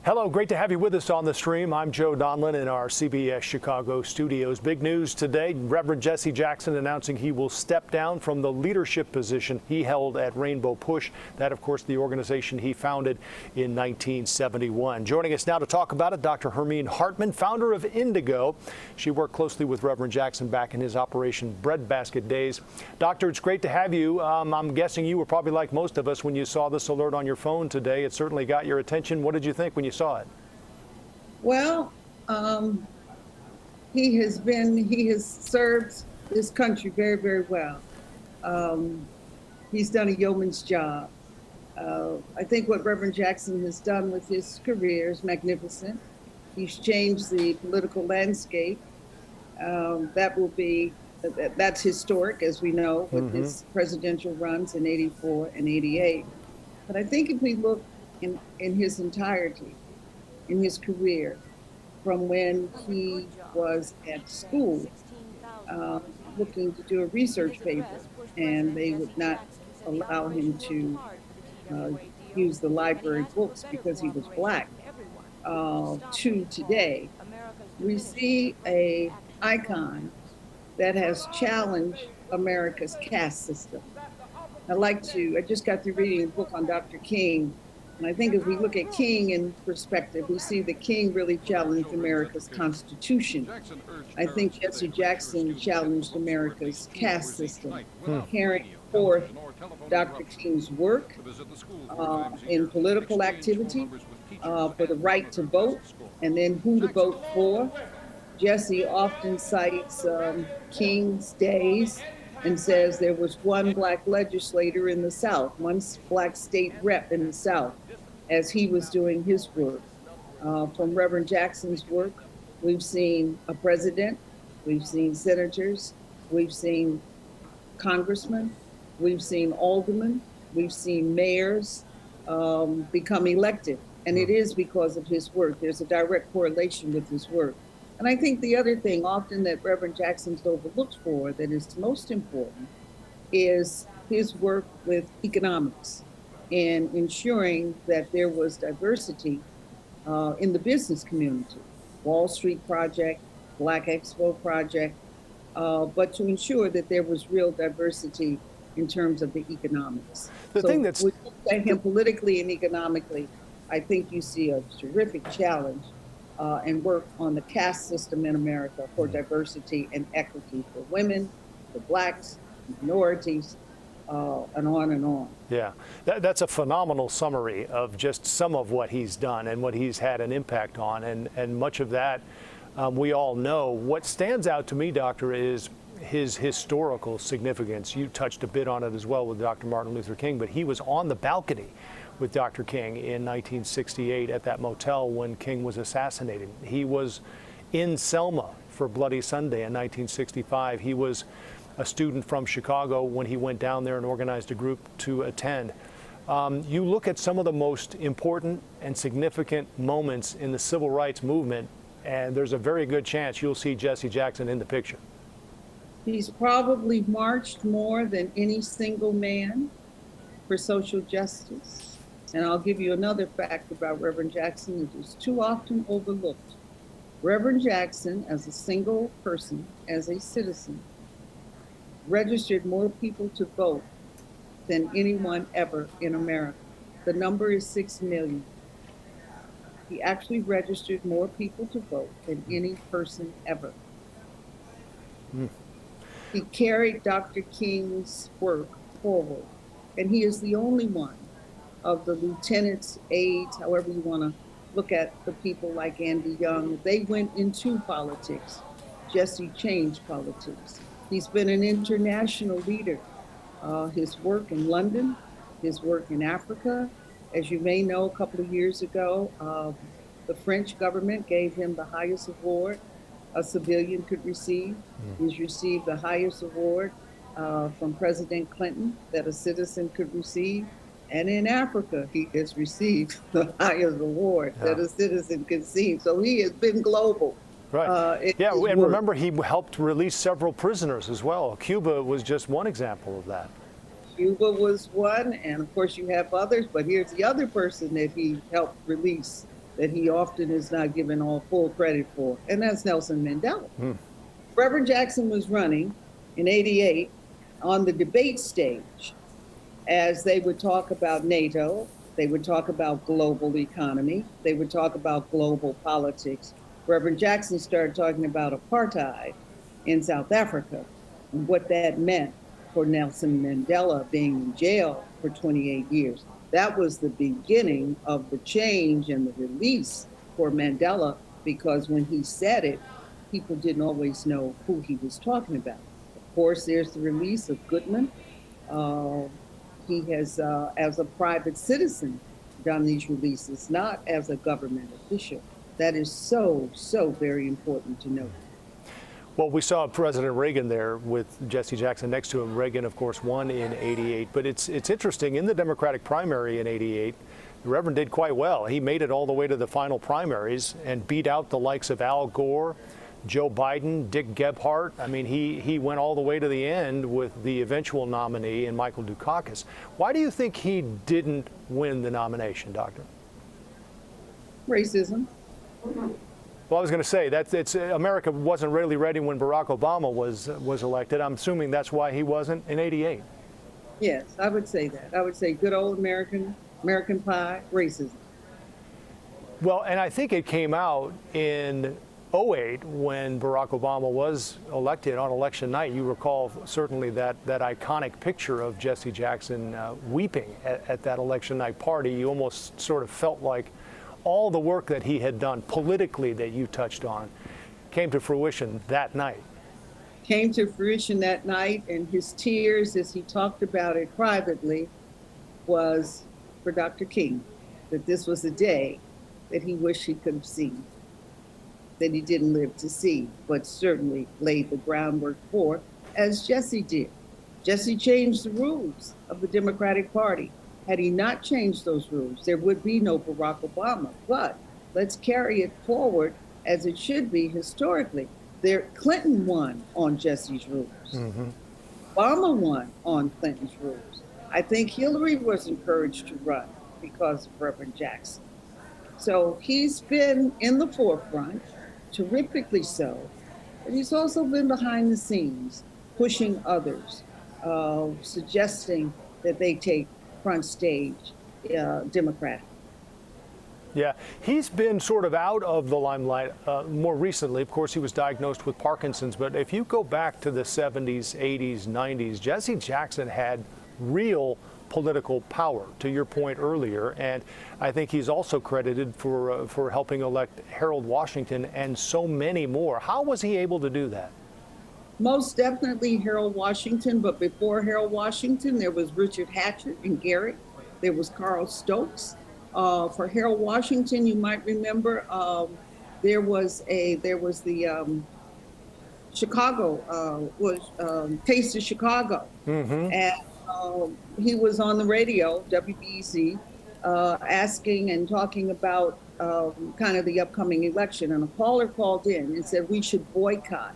Hello, great to have you with us on the stream. I'm Joe Donlin in our CBS Chicago studios. Big news today, Reverend Jesse Jackson announcing he will step down from the leadership position he held at Rainbow Push. That, of course, the organization he founded in 1971. Joining us now to talk about it, Dr. Hermene Hartman, founder of Indigo. She worked closely with Reverend Jackson back in his Operation Breadbasket days. Doctor, it's great to have you. I'm guessing you were probably like most of us when you saw this alert on your phone today. It certainly got your attention. What did you think when you saw it? Well, he has served this country very, very well. He's done a yeoman's job. I think what Reverend Jackson has done with his career is magnificent. He's changed the political landscape. That's historic, as we know, with his presidential runs in '84 and '88. But I think if we look in his entirety, in his career, from when he was at school looking to do a research paper, and they would not allow him to use the library books because he was Black, to today, we see an icon that has challenged America's caste system. I just got through reading a book on Dr. King. And I think if we look at King in perspective, we see that King really challenged America's Constitution. I think Jesse Jackson challenged America's caste system, carrying forth Dr. King's work in political activity for the right to vote, and then who to vote for. Jesse often cites King's days and says there was one Black legislator in the South, one Black state rep in the South, as he was doing his work. From Reverend Jackson's work, we've seen a president, we've seen senators, we've seen congressmen, we've seen aldermen, we've seen mayors become elected. And it is because of his work. There's a direct correlation with his work. And I think the other thing often that Reverend Jackson's overlooked for that is most important is his work with economics and ensuring that there was diversity in the business community. Wall Street Project, Black Expo Project, but to ensure that there was real diversity in terms of the economics. The thing that's we look at him politically and economically, I think you see a terrific challenge and work on the caste system in America for diversity and equity for women, for Blacks, minorities, and on and on. Yeah, that's a phenomenal summary of just some of what he's done and what he's had an impact on, and much of that we all know. What stands out to me, Doctor, is his historical significance. You touched a bit on it as well with Dr. Martin Luther King, but he was on the balcony with Dr. King in 1968 at that motel when King was assassinated. He was in Selma for Bloody Sunday in 1965. He was a student from Chicago when he went down there and organized a group to attend. You look at some of the most important and significant moments in the civil rights movement, and there's a very good chance you'll see Jesse Jackson in the picture. He's probably marched more than any single man for social justice. And I'll give you another fact about Reverend Jackson that is too often overlooked. Reverend Jackson, as a single person, as a citizen, registered more people to vote than anyone ever in America. The number is 6 million. He actually registered more people to vote than any person ever. He carried Dr. King's work forward, and he is the only one of the lieutenants, aides, however you want to look at the people like Andy Young. They went into politics. Jesse changed politics. He's been an international leader. His work in London, his work in Africa. As you may know, a couple of years ago, the French government gave him the highest award a civilian could receive. He's received the highest award from President Clinton that a citizen could receive. And in Africa, he has received the highest award that a citizen can receive. So he has been global. Right. Yeah, and remember, he helped release several prisoners as well. Cuba was just one example of that. Cuba was one, and of course you have others, but here's the other person that he helped release that he often is not given all full credit for, and that's Nelson Mandela. Reverend Jackson was running in '88 on the debate stage as they would talk about NATO, they would talk about global economy, they would talk about global politics. Reverend Jackson started talking about apartheid in South Africa and what that meant for Nelson Mandela being in jail for 28 years. That was the beginning of the change and the release for Mandela, because when he said it, people didn't always know who he was talking about. Of course, there's the release of Goodman. He has, as a private citizen, done these releases, not as a government official. That is so, so very important to note. Well, we saw President Reagan there with Jesse Jackson next to him. Reagan, of course, won in '88. But it's interesting, in the Democratic primary in '88, the Reverend did quite well. He made it all the way to the final primaries and beat out the likes of Al Gore, Joe Biden, Dick Gephardt. I mean, he went all the way to the end with the eventual nominee in Michael Dukakis. Why do you think he didn't win the nomination, Doctor? Racism. Well, I was going to say that America wasn't really ready when Barack Obama was elected. I'm assuming that's why he wasn't in '88. Yes, I would say that. I would say good old American pie, racism. Well, and I think it came out in '08 when Barack Obama was elected on election night. You recall certainly that iconic picture of Jesse Jackson weeping at that election night party. You almost sort of felt like all the work that he had done politically that you touched on came to fruition that night. Came to fruition that night, and his tears, as he talked about it privately, was for Dr. King, that this was a day that he wished he could have seen, that he didn't live to see, but certainly laid the groundwork for, as Jesse did. Jesse changed the rules of the Democratic Party. Had he not changed those rules, there would be no Barack Obama. But let's carry it forward as it should be historically. Clinton won on Jesse's rules. Obama won on Clinton's rules. I think Hillary was encouraged to run because of Reverend Jackson. So he's been in the forefront, terrifically so, but he's also been behind the scenes, pushing others, suggesting that they take front stage Democratic. Yeah, he's been sort of out of the limelight more recently. Of course, he was diagnosed with Parkinson's, but if you go back to the 70s, 80s, 90s, Jesse Jackson had real political power, to your point earlier, and I think he's also credited for helping elect Harold Washington and so many more. How was he able to do that? Most definitely Harold Washington, but before Harold Washington, there was Richard Hatcher and Garrett. There was Carl Stokes. For Harold Washington, you might remember there was the Chicago Taste of Chicago, and he was on the radio, WBEZ, asking and talking about kind of the upcoming election, and a caller called in and said we should boycott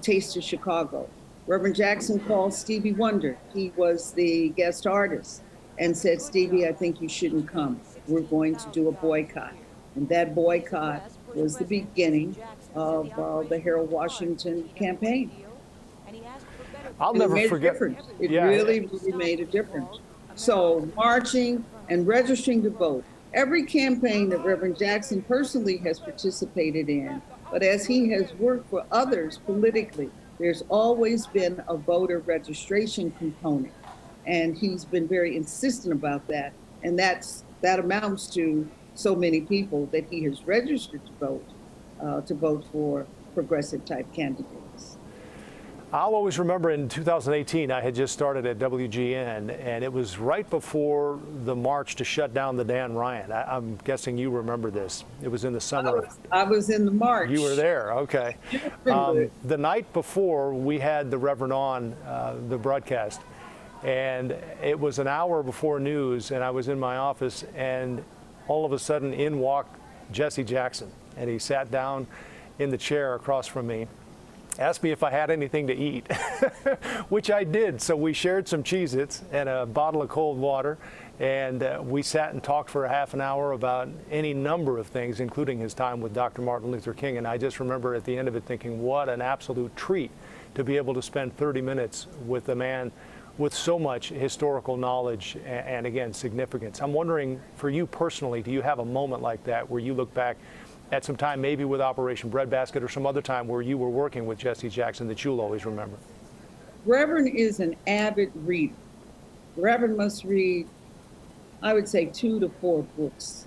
Taste of Chicago. Reverend Jackson called Stevie Wonder. He was the guest artist and said, Stevie, I think you shouldn't come. We're going to do a boycott. And that boycott was the beginning of the Harold Washington campaign. I'll never forget. It really made a difference. So marching and registering to vote. Every campaign that Reverend Jackson personally has participated in, but as he has worked for others politically, there's always been a voter registration component. And he's been very insistent about that. And that amounts to so many people that he has registered to vote for progressive type candidates. I'll always remember in 2018, I had just started at WGN, and it was right before the march to shut down the Dan Ryan. I'm guessing you remember this. It was in the summer. I was in the march. You were there, okay. The night before, we had the Reverend on the broadcast, and it was an hour before news, and I was in my office, and all of a sudden in walked Jesse Jackson, and he sat down in the chair across from me. asked me if I had anything to eat, which I did. So we shared some Cheez-Its and a bottle of cold water, and we sat and talked for a half an hour about any number of things, including his time with Dr. Martin Luther King. And I just remember at the end of it thinking, what an absolute treat to be able to spend 30 minutes with a man with so much historical knowledge and again, significance. I'm wondering, for you personally, do you have a moment like that where you look back at some time, maybe with Operation Breadbasket or some other time where you were working with Jesse Jackson that you'll always remember? Reverend is an avid reader. Reverend must read, I would say, 2 to 4 books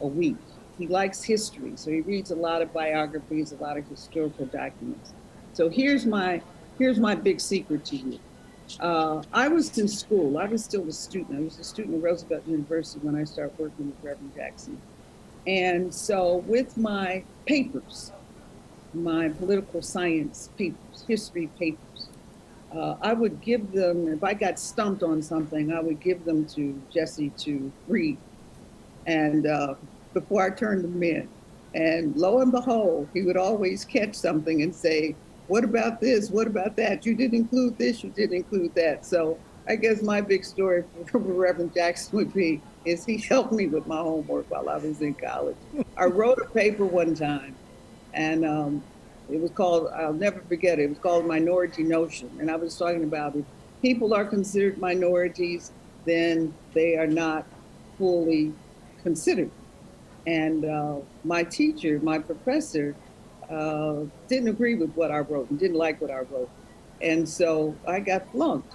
a week. He likes history, so he reads a lot of biographies, a lot of historical documents. So here's my big secret to you. I was in school. I was still a student. I was a student at Roosevelt University when I started working with Reverend Jackson. And so with my papers, my political science papers, history papers, I would give them, if I got stumped on something, I would give them to Jesse to read. And before I turned them in. And lo and behold, he would always catch something and say, what about this? What about that? You didn't include this, you didn't include that. So I guess my big story for Reverend Jackson would be, is he helped me with my homework while I was in college. I wrote a paper one time, and it was called, I'll never forget it, was called Minority Notion. And I was talking about if people are considered minorities, then they are not fully considered. And my teacher, my professor, didn't agree with what I wrote and didn't like what I wrote. And so I got flunked.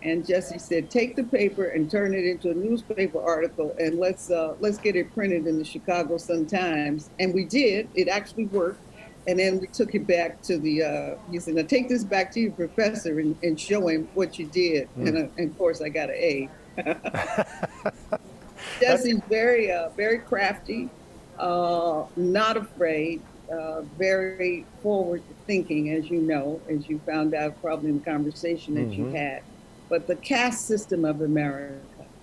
And Jesse said, take the paper and turn it into a newspaper article, and let's get it printed in the Chicago Sun-Times. And we did. It actually worked. And then we took it back to the, he said, now take this back to your professor and show him what you did. And of course, I got an A. Jesse's very crafty, not afraid, very forward thinking, as you know, as you found out probably in the conversation that you had. But the caste system of America,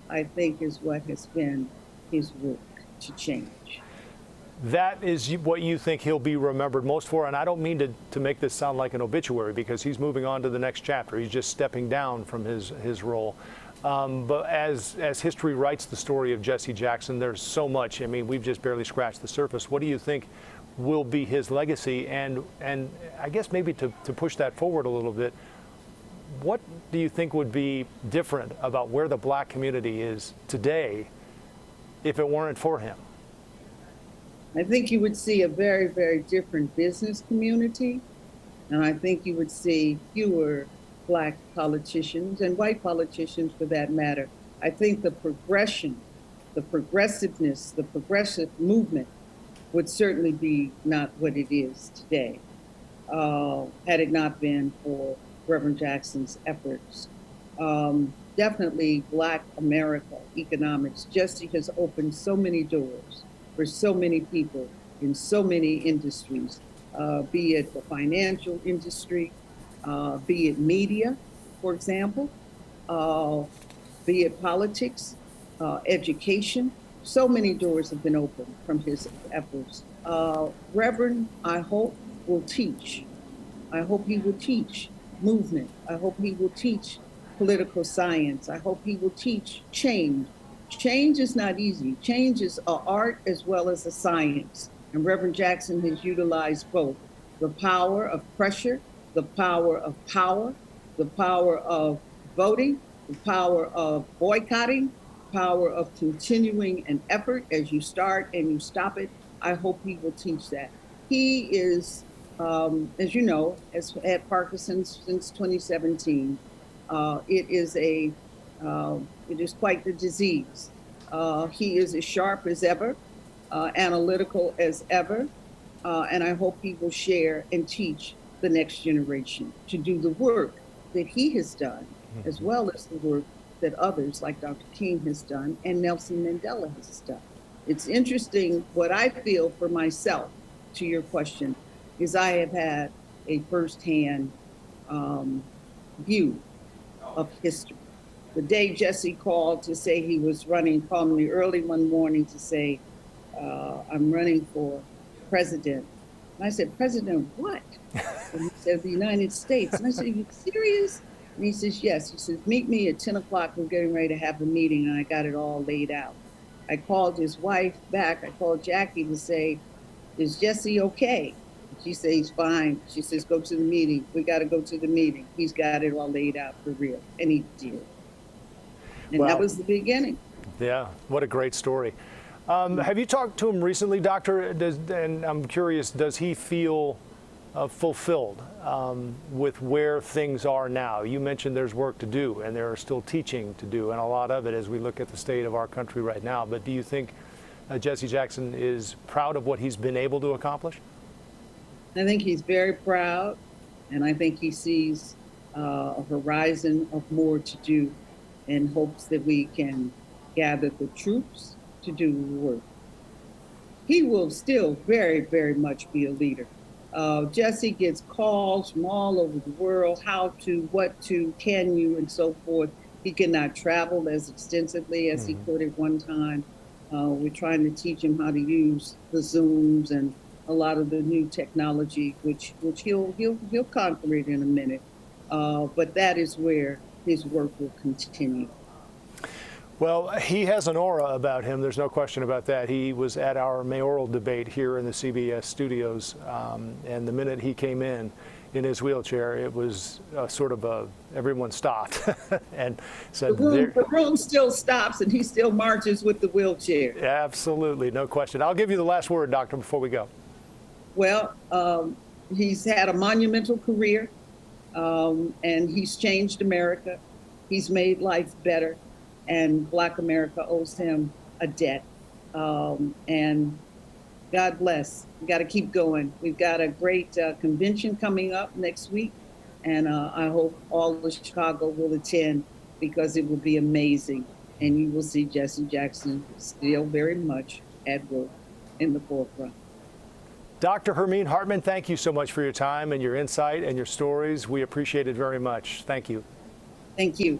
I think, is what has been his work to change. That is what you think he'll be remembered most for. And I don't mean to make this sound like an obituary, because he's moving on to the next chapter. He's just stepping down from his role. But as history writes the story of Jesse Jackson, there's so much. I mean, we've just barely scratched the surface. What do you think will be his legacy? And I guess maybe to push that forward a little bit, what do you think would be different about where the black community is today if it weren't for him? I think you would see a very, very different business community. And I think you would see fewer black politicians and white politicians for that matter. I think the progression, the progressiveness, the progressive movement would certainly be not what it is today, had it not been for Reverend Jackson's efforts. Definitely Black America economics. Jesse has opened so many doors for so many people in so many industries, be it the financial industry, be it media, for example, be it politics, education. So many doors have been opened from his efforts. Reverend, I hope, will teach. I hope he will teach movement. I hope he will teach political science. I hope he will teach change. Change is not easy. Change is an art as well as a science. And Reverend Jackson has utilized both the power of pressure, the power of power, the power of voting, the power of boycotting, power of continuing an effort as you start and you stop it. I hope he will teach that. He is, as you know, has had Parkinson's since 2017. It is quite the disease. He is as sharp as ever, analytical as ever, and I hope he will share and teach the next generation to do the work that he has done, as well as the work that others like Dr. King has done and Nelson Mandela has done. It's interesting what I feel for myself, to your question, is I have had a firsthand view of history. The day Jesse called to say he was running, called me early one morning to say, I'm running for president. And I said, President what? And he said, the United States. And I said, are you serious? And he says, yes. He says, meet me at 10 o'clock. We're getting ready to have a meeting. And I got it all laid out. I called his wife back. I called Jackie to say, is Jesse okay? She says, he's fine. She says, go to the meeting. We got to go to the meeting. He's got it all laid out for real. And he did. And that was the beginning. Yeah, what a great story. Have you talked to him recently, Doctor? And I'm curious, does he feel fulfilled with where things are now? You mentioned there's work to do, and there are still teaching to do, and a lot of it as we look at the state of our country right now. But do you think Jesse Jackson is proud of what he's been able to accomplish? I think he's very proud, and I think he sees a horizon of more to do in hopes that we can gather the troops to do the work. He will still very, very much be a leader. Jesse gets calls from all over the world, how to, what to, can you, and so forth. He cannot travel as extensively as he could at one time. We're trying to teach him how to use the Zooms and a lot of the new technology, which he'll conquer it in a minute. But that is where his work will continue. Well, he has an aura about him. There's no question about that. He was at our mayoral debate here in the CBS studios, and the minute he came in his wheelchair, it was sort of everyone stopped and said, the room still stops, and he still marches with the wheelchair. Absolutely, no question. I'll give you the last word, Doctor, before we go. Well, he's had a monumental career, and he's changed America. He's made life better. And Black America owes him a debt. And God bless. We got to keep going. We've got a great convention coming up next week. And I hope all of Chicago will attend, because it will be amazing. And you will see Jesse Jackson still very much at work in the forefront. Dr. Hermene Hartman, thank you so much for your time and your insight and your stories. We appreciate it very much. Thank you. Thank you.